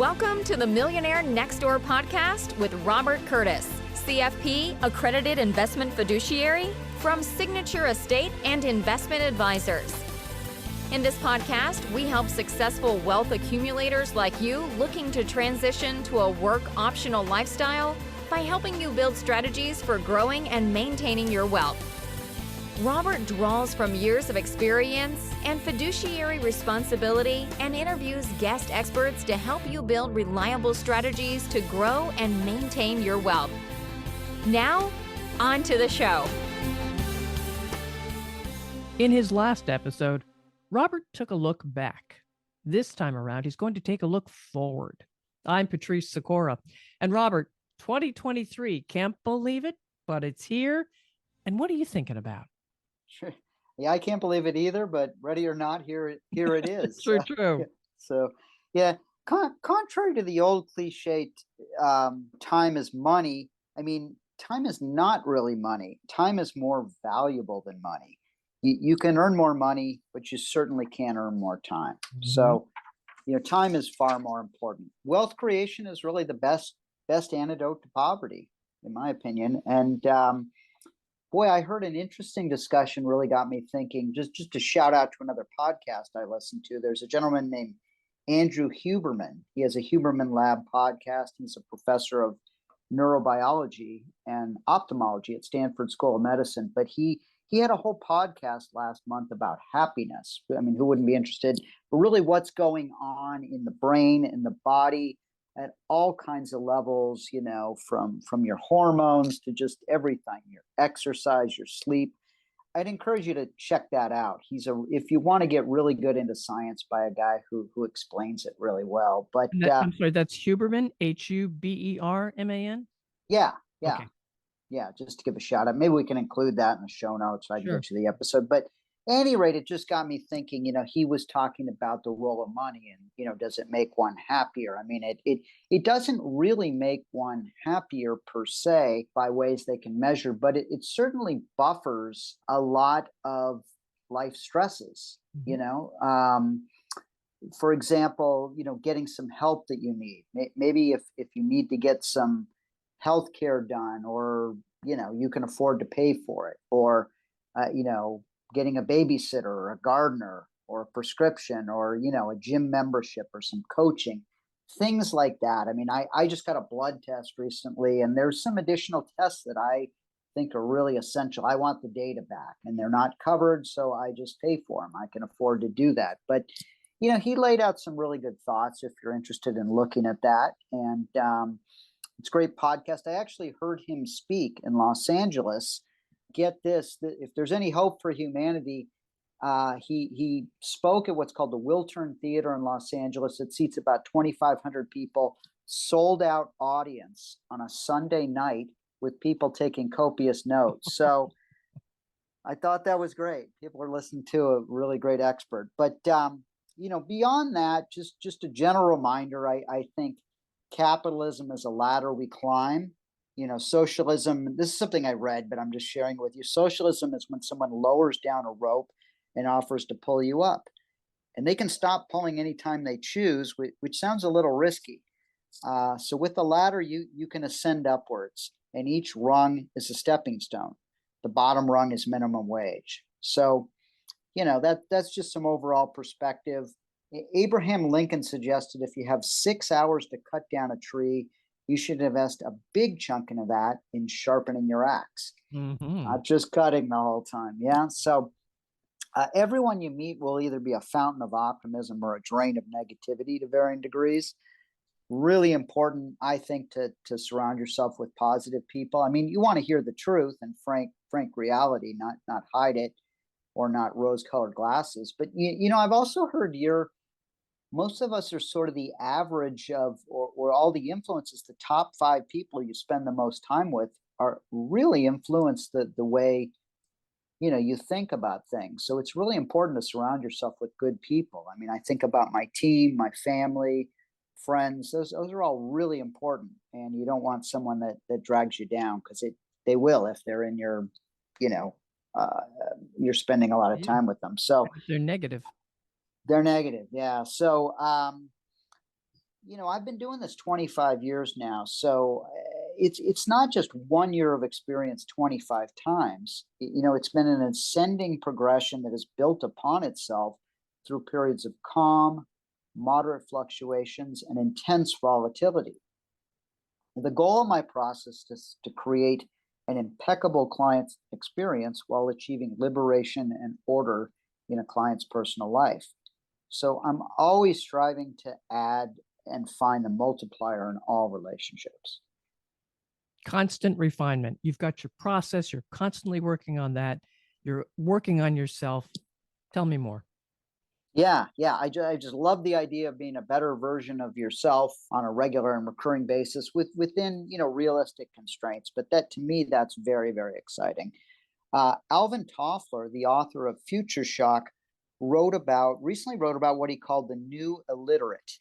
Welcome to the Millionaire Next Door podcast with Robert Curtis, CFP accredited investment fiduciary from Signature Estate and Investment Advisors. In this podcast, we help successful wealth accumulators like you looking to transition to a work optional lifestyle by helping you build strategies for growing and maintaining your wealth. Robert draws from years of experience and fiduciary responsibility and interviews guest experts to help you build reliable strategies to grow and maintain your wealth. Now, on to the show. In his last episode, Robert took a look back. This time around, he's going to take a look forward. I'm Patrice Sikora. And Robert, 2023, can't believe it, but it's here. And what are you thinking about? Sure. Yeah, I can't believe it either, but ready or not, here it is. True. Contrary to the old cliche, time is money. I mean, time is not really money. Time is more valuable than money. You can earn more money, but you certainly can't earn more time. Mm-hmm. So, time is far more important. Wealth creation is really the best antidote to poverty, in my opinion. And boy, I heard an interesting discussion, really got me thinking, just to shout out to another podcast I listened to. There's a gentleman named Andrew Huberman. He has a Huberman Lab podcast. He's a professor of neurobiology and ophthalmology at Stanford School of Medicine. But he had a whole podcast last month about happiness. I mean, who wouldn't be interested? But really what's going on in the brain, in the body, at all kinds of levels, from your hormones to just everything, your exercise, your sleep. I'd encourage you to check that out. If you want to get really good into science, by a guy who explains it really well. But I'm sorry, that's Huberman, Huberman? Yeah. Okay. Yeah, just to give a shout out. Maybe we can include that in the show notes so I can Sure. get you the episode. But at any rate, it just got me thinking, he was talking about the role of money and, does it make one happier? I mean, it doesn't really make one happier per se by ways they can measure, but it certainly buffers a lot of life stresses, For example, getting some help that you need. Maybe if you need to get some health care done, or, you can afford to pay for it, or, getting a babysitter or a gardener or a prescription or, a gym membership or some coaching, things like that. I mean, I just got a blood test recently, and there's some additional tests that I think are really essential. I want the data back, and they're not covered, so I just pay for them. I can afford to do that. But, he laid out some really good thoughts if you're interested in looking at that. And it's a great podcast. I actually heard him speak in Los Angeles. Get this, if there's any hope for humanity, he spoke at what's called the Wiltern Theater in Los Angeles. It seats about 2,500 people, sold out audience on a Sunday night with people taking copious notes. So I thought that was great. People are listening to a really great expert. But, beyond that, just a general reminder, I think capitalism is a ladder we climb. Socialism, this is something I read, but I'm just sharing it with you. Socialism is when someone lowers down a rope and offers to pull you up. And they can stop pulling anytime they choose, which sounds a little risky. So with the ladder, you can ascend upwards, and each rung is a stepping stone. The bottom rung is minimum wage. So, that's just some overall perspective. Abraham Lincoln suggested if you have 6 hours to cut down a tree, you should invest a big chunk into that in sharpening your axe, not just cutting the whole time. Yeah. So everyone you meet will either be a fountain of optimism or a drain of negativity to varying degrees. Really important, I think, to surround yourself with positive people. I mean, you want to hear the truth and frank reality, not hide it or not rose-colored glasses. But, I've also heard most of us are sort of the average of, or all the influences, the top 5 people you spend the most time with are really influence the way, you think about things. So it's really important to surround yourself with good people. I mean, I think about my team, my family, friends, those are all really important. And you don't want someone that drags you down, because they will if they're in your, you're spending a lot of time with them. So they're negative. They're negative. Yeah. So I've been doing this 25 years now, so it's not just 1 year of experience 25 times. It's been an ascending progression that has built upon itself through periods of calm, moderate fluctuations, and intense volatility. The goal of my process is to create an impeccable client experience while achieving liberation and order in a client's personal life. So I'm always striving to add and find the multiplier in all relationships. Constant refinement. You've got your process, you're constantly working on that, you're working on yourself. Tell me more. Yeah, yeah. I just love the idea of being a better version of yourself on a regular and recurring basis within, realistic constraints. But that to me, that's very, very exciting. Alvin Toffler, the author of Future Shock, recently wrote about what he called the new illiterate.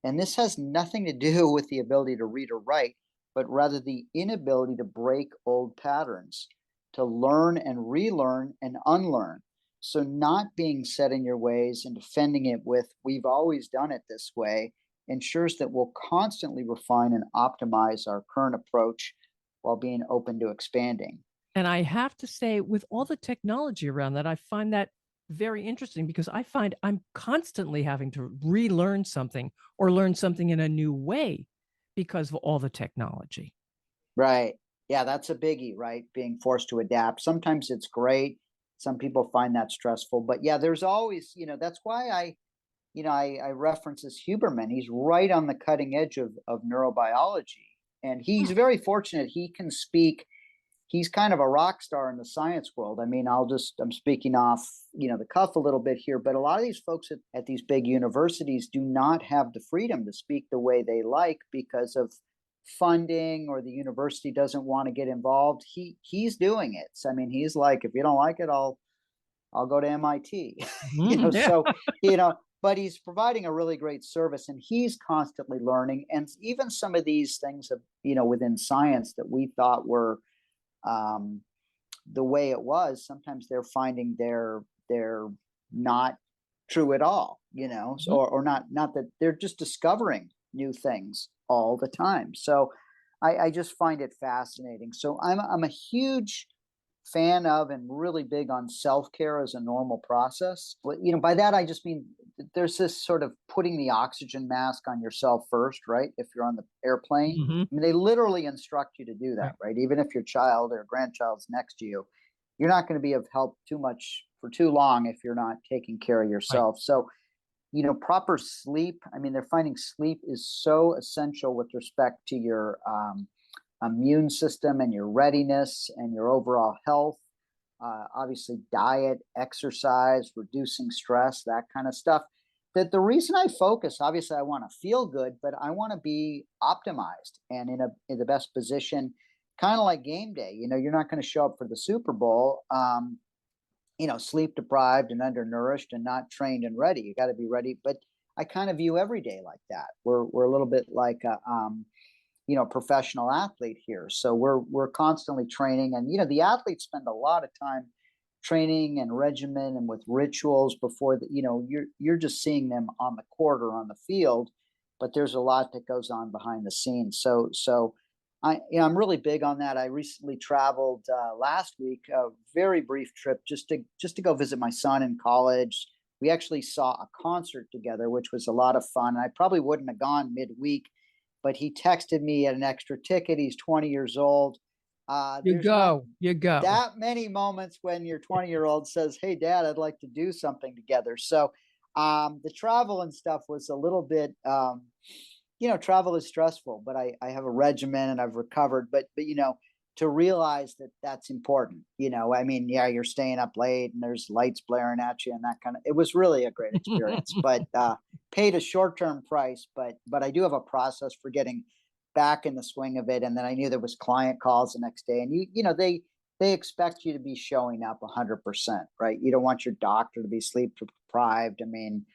And this has nothing to do with the ability to read or write, but rather the inability to break old patterns, to learn and relearn and unlearn. So, not being set in your ways and defending it with, we've always done it this way, ensures that we'll constantly refine and optimize our current approach while being open to expanding. And I have to say, with all the technology around that, I find that very interesting because I find I'm constantly having to relearn something or learn something in a new way because of all the technology. Right. Yeah, that's a biggie, right? Being forced to adapt. Sometimes it's great. Some people find that stressful. But yeah, there's always, that's why I reference this Huberman. He's right on the cutting edge of neurobiology. And he's very fortunate. He can speak. He's kind of a rock star in the science world. I mean, I'm speaking off, the cuff a little bit here, but a lot of these folks at these big universities do not have the freedom to speak the way they like because of funding, or the university doesn't want to get involved. He's doing it. So, I mean, he's like, if you don't like it, I'll go to MIT. Yeah. So, but he's providing a really great service, and he's constantly learning. And even some of these things of, within science that we thought were the way it was, sometimes they're finding they're not true at all, or not that they're just discovering new things all the time. So I just find it fascinating. So I'm a huge fan of and really big on self-care as a normal process. But by that I just mean there's this sort of putting the oxygen mask on yourself first, right? If you're on the airplane, Mm-hmm. I mean, they literally instruct you to do that, right? Even if your child or grandchild's next to you, you're not going to be of help too much for too long if you're not taking care of yourself. Right. So, proper sleep. I mean, they're finding sleep is so essential with respect to your immune system and your readiness and your overall health. Obviously, diet, exercise, reducing stress, that kind of stuff. That the reason I focus, obviously, I want to feel good, but I want to be optimized and in the best position, kind of like game day. You're not going to show up for the Super Bowl, sleep deprived and undernourished and not trained and ready. You got to be ready. But I kind of view every day like that. We're a little bit like professional athlete here. So we're constantly training, and the athletes spend a lot of time training and regimen and with rituals before you're just seeing them on the court or on the field, but there's a lot that goes on behind the scenes. So I'm really big on that. I recently traveled last week, a very brief trip just to go visit my son in college. We actually saw a concert together, which was a lot of fun. I probably wouldn't have gone midweek, but he texted me at an extra ticket. He's 20 years old. You go. That many moments when your 20-year-old says, "Hey, Dad, I'd like to do something together." So the travel and stuff was a little bit, travel is stressful, but I have a regimen and I've recovered. But to realize that that's important. I mean, yeah, you're staying up late and there's lights blaring at you and that kind of. It was really a great experience, but paid a short-term price. But I do have a process for getting back in the swing of it. And then I knew there was client calls the next day, and they expect you to be showing up 100%, right? You don't want your doctor to be sleep deprived. I mean,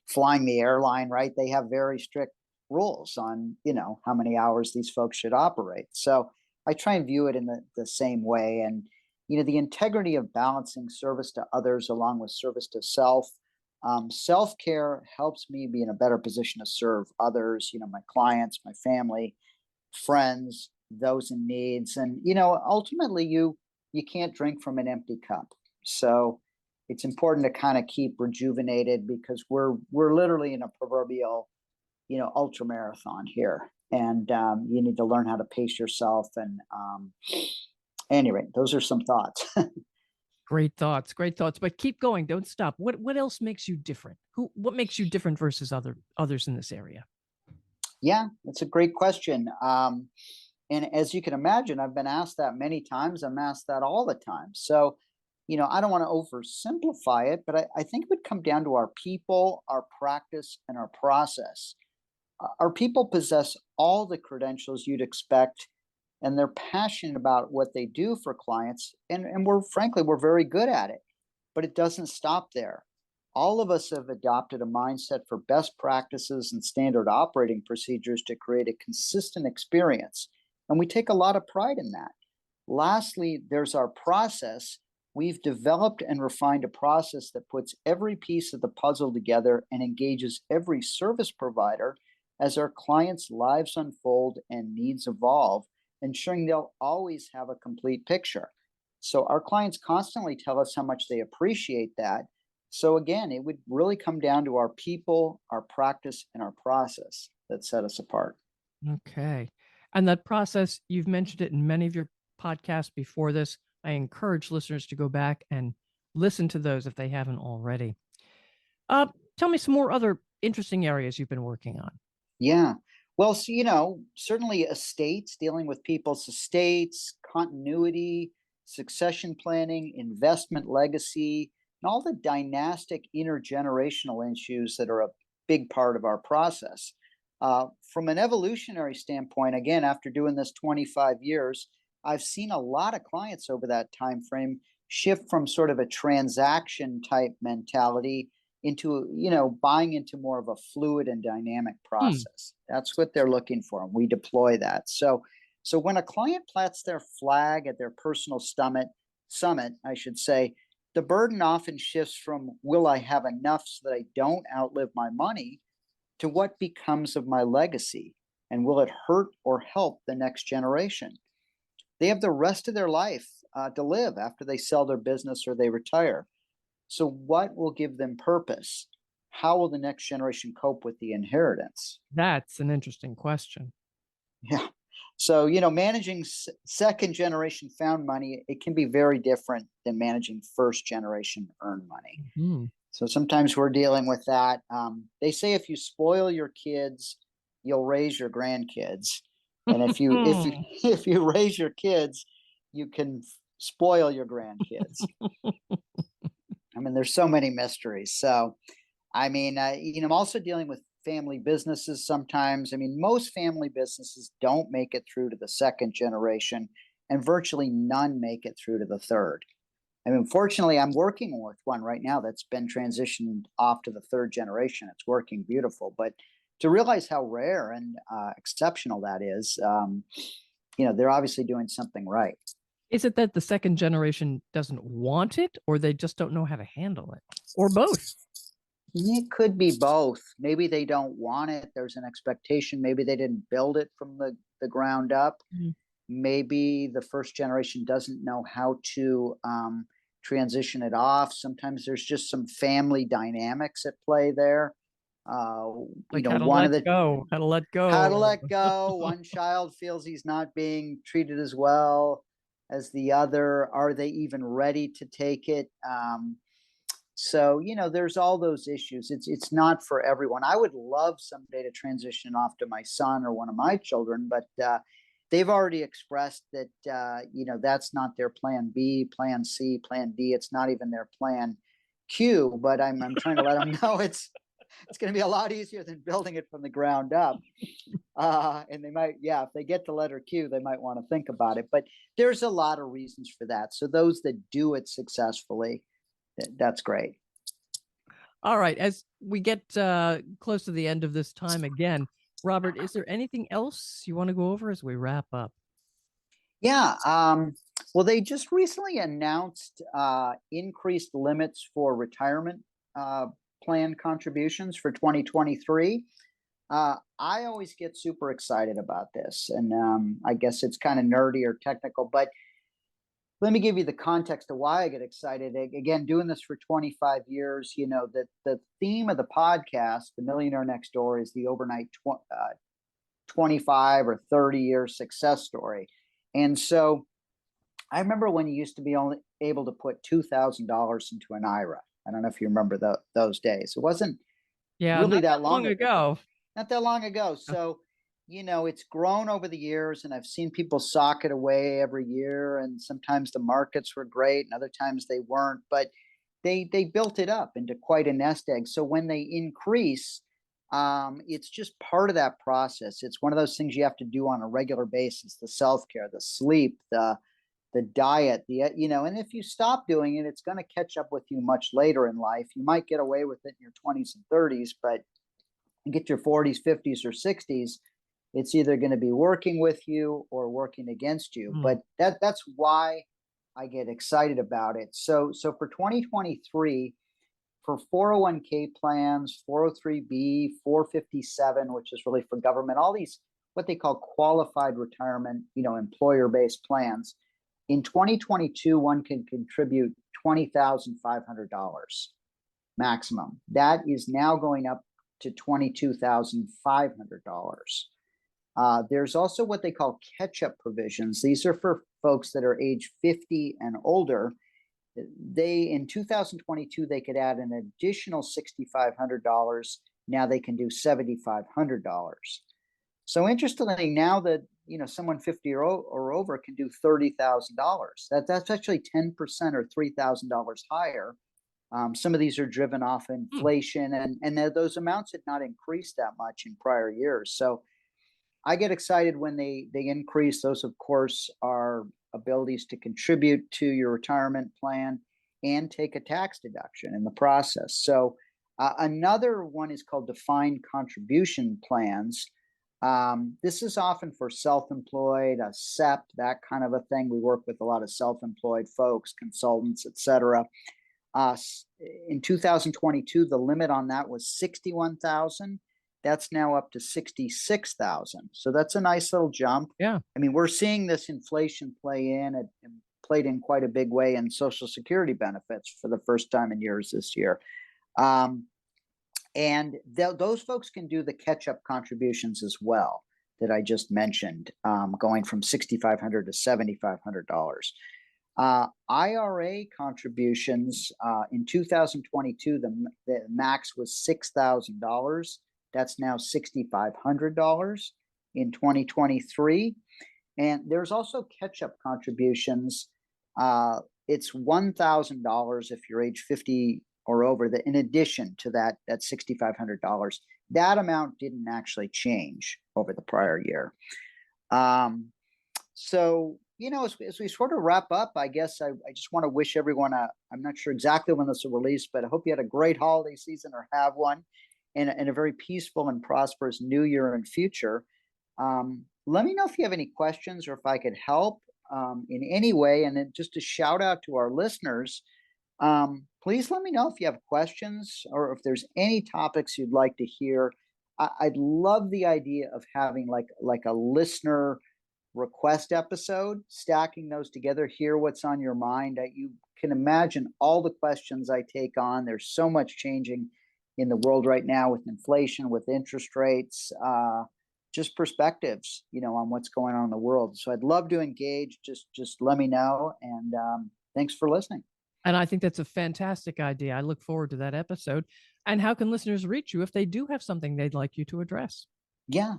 flying the airline, right? They have very strict rules on how many hours these folks should operate. So I try and view it in the same way. And the integrity of balancing service to others along with service to self, Self-care helps me be in a better position to serve others, my clients, my family, friends, those in needs. And, ultimately you can't drink from an empty cup. So it's important to kind of keep rejuvenated because we're literally in a proverbial, ultra marathon here. And you need to learn how to pace yourself. And anyway, those are some thoughts. Great thoughts, great thoughts. But keep going. Don't stop. What else makes you different? What makes you different versus others in this area? Yeah, that's a great question. And as you can imagine, I've been asked that many times. I'm asked that all the time. So, I don't want to oversimplify it, but I think it would come down to our people, our practice, and our process. Our people possess all the credentials you'd expect, and they're passionate about what they do for clients. And we're very good at it, but it doesn't stop there. All of us have adopted a mindset for best practices and standard operating procedures to create a consistent experience. And we take a lot of pride in that. Lastly, there's our process. We've developed and refined a process that puts every piece of the puzzle together and engages every service provider as our clients' lives unfold and needs evolve, ensuring they'll always have a complete picture. So our clients constantly tell us how much they appreciate that. So again, it would really come down to our people, our practice, and our process that set us apart. Okay. And that process, you've mentioned it in many of your podcasts before this. I encourage listeners to go back and listen to those if they haven't already. Tell me some more other interesting areas you've been working on. Yeah. Well, so, certainly estates, dealing with people's estates, continuity, succession planning, investment legacy, and all the dynastic intergenerational issues that are a big part of our process. From an evolutionary standpoint, again, after doing this 25 years, I've seen a lot of clients over that time frame shift from sort of a transaction type mentality into buying into more of a fluid and dynamic Hmm. process. That's what they're looking for, and we deploy that. So when a client plants their flag at their personal summit, I should say, the burden often shifts from will I have enough so that I don't outlive my money to what becomes of my legacy, and will it hurt or help the next generation. They have the rest of their life to live after they sell their business or they retire. So, what will give them purpose? How will the next generation cope with the inheritance? That's an interesting question. Yeah. So, managing second generation found money, it can be very different than managing first generation earned money. Hmm. So sometimes we're dealing with that. They say if you spoil your kids, you'll raise your grandkids, and if you if you raise your kids, you can spoil your grandkids. I mean, there's so many mysteries. So, I mean, I'm also dealing with family businesses sometimes. I mean, most family businesses don't make it through to the second generation, and virtually none make it through to the third. I mean, fortunately, I'm working with one right now that's been transitioned off to the third generation. It's working beautiful. But to realize how rare and exceptional that is, they're obviously doing something right. Is it that the second generation doesn't want it, or they just don't know how to handle it, or both? It could be both. Maybe they don't want it. There's an expectation. Maybe they didn't build it from the ground up. Mm. Maybe the first generation doesn't know how to transition it off. Sometimes there's just some family dynamics at play there. Like how to One of let the go, how to let how to go. let go. One child feels he's not being treated as well as the other. Are they even ready to take it? So there's all those issues. It's not for everyone. I would love someday to transition off to my son or one of my children, but they've already expressed that that's not their plan B, plan C, plan D. It's not even their plan Q. But I'm trying to let them know it's going to be a lot easier than building it from the ground up. And they might, yeah, if they get to letter Q, they might want to think about it. But there's a lot of reasons for that. So those that do it successfully, that's great. All right. As we get close to the end of this time again, Robert, is there anything else you want to go over as we wrap up? Yeah. Well, they just recently announced increased limits for retirement plan contributions for 2023. I always get super excited about this, and I guess it's kind of nerdy or technical, but let me give you the context of why I get excited. Again, doing this for 25 years, the theme of the podcast, The Millionaire Next Door, is the overnight 25 or 30-year success story. And so I remember when you used to be only able to put $2,000 into an IRA. I don't know if you remember those days. It wasn't really not that long ago. Not that long ago. So, it's grown over the years, and I've seen people sock it away every year. And sometimes the markets were great, and other times they weren't. But they built it up into quite a nest egg. So when they increase, it's just part of that process. It's one of those things you have to do on a regular basis: the self care, the sleep, the diet, and if you stop doing it, it's going to catch up with you much later in life. You might get away with it in your 20s and 30s, but you get your 40s, 50s, or 60s, it's either going to be working with you or working against you. But that's why I get excited about it. So for 2023, for 401k plans, 403b, 457, which is really for government, all these what they call qualified retirement, employer-based plans. In 2022, one can contribute $20,500 maximum. That is now going up to $22,500. There's also what they call catch-up provisions. These are for folks that are age 50 and older. In 2022, they could add an additional $6,500. Now they can do $7,500. So interestingly, now that someone 50 or over can do $30,000. That's actually 10% or $3,000 higher. Some of these are driven off inflation, and those amounts had not increased that much in prior years. So I get excited when they increase. Those, of course, are abilities to contribute to your retirement plan and take a tax deduction in the process. So another one is called defined contribution plans. This is often for self-employed, a SEP, that kind of a thing. We work with a lot of self-employed folks, consultants, etc. In 2022, the limit on that was 61,000. That's now up to 66,000. So that's a nice little jump. Yeah. I mean, we're seeing this inflation play in. It played in quite a big way in Social Security benefits for the first time in years this year. And those folks can do the catch-up contributions as well that I just mentioned, going from $6,500 to $7,500. IRA contributions in 2022, the max was $6,000. That's now $6,500 in 2023. And there's also catch-up contributions. It's $1,000 if you're age 50 or over, in addition to that $6,500. That amount didn't actually change over the prior year. So, as we sort of wrap up, I guess I just want to wish everyone I'm not sure exactly when this will release, but I hope you had a great holiday season or have one, and a very peaceful and prosperous new year and future. Let me know if you have any questions or if I could help in any way. And then just a shout out to our listeners. Please let me know if you have questions or if there's any topics you'd like to hear. I'd love the idea of having like a listener request episode, stacking those together, hear what's on your mind. You can imagine all the questions I take on. There's so much changing in the world right now with inflation, with interest rates, just perspectives, on what's going on in the world. So I'd love to engage. Just let me know. And thanks for listening. And I think that's a fantastic idea. I look forward to that episode. And how can listeners reach you if they do have something they'd like you to address? Yeah.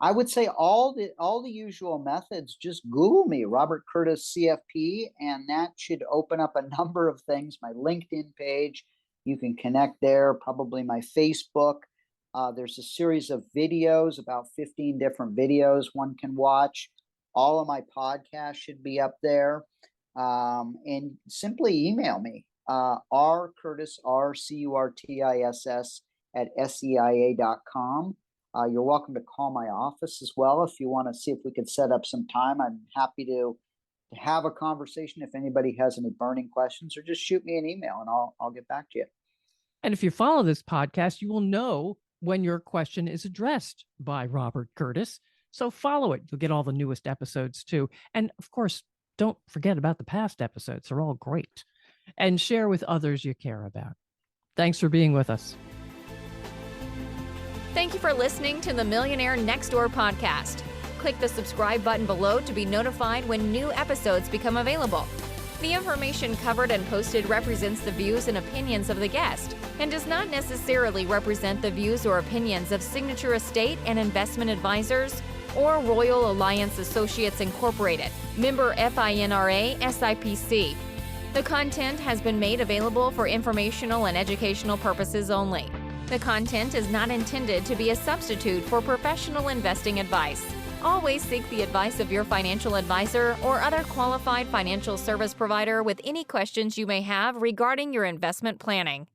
I would say all the usual methods. Just Google me, Robert Curtis CFP, and that should open up a number of things. My LinkedIn page, you can connect there. Probably my Facebook. There's a series of videos, about 15 different videos one can watch. All of my podcasts should be up there. And simply email me, rcurtis, RCURTISS @seia.com. You're welcome to call my office as well if you want to see if we could set up some time. I'm happy to have a conversation if anybody has any burning questions, or just shoot me an email and I'll get back to you. And if you follow this podcast, you will know when your question is addressed by Robert Curtis. So follow it. You'll get all the newest episodes too. And of course, don't forget about the past episodes. They're all great. And share with others you care about. Thanks for being with us. Thank you for listening to the Millionaire Next Door podcast. Click the subscribe button below to be notified when new episodes become available. The information covered and posted represents the views and opinions of the guest and does not necessarily represent the views or opinions of Signature Estate and Investment Advisors or Royal Alliance Associates Incorporated, member FINRA SIPC. The content has been made available for informational and educational purposes only. The content is not intended to be a substitute for professional investing advice. Always seek the advice of your financial advisor or other qualified financial service provider with any questions you may have regarding your investment planning.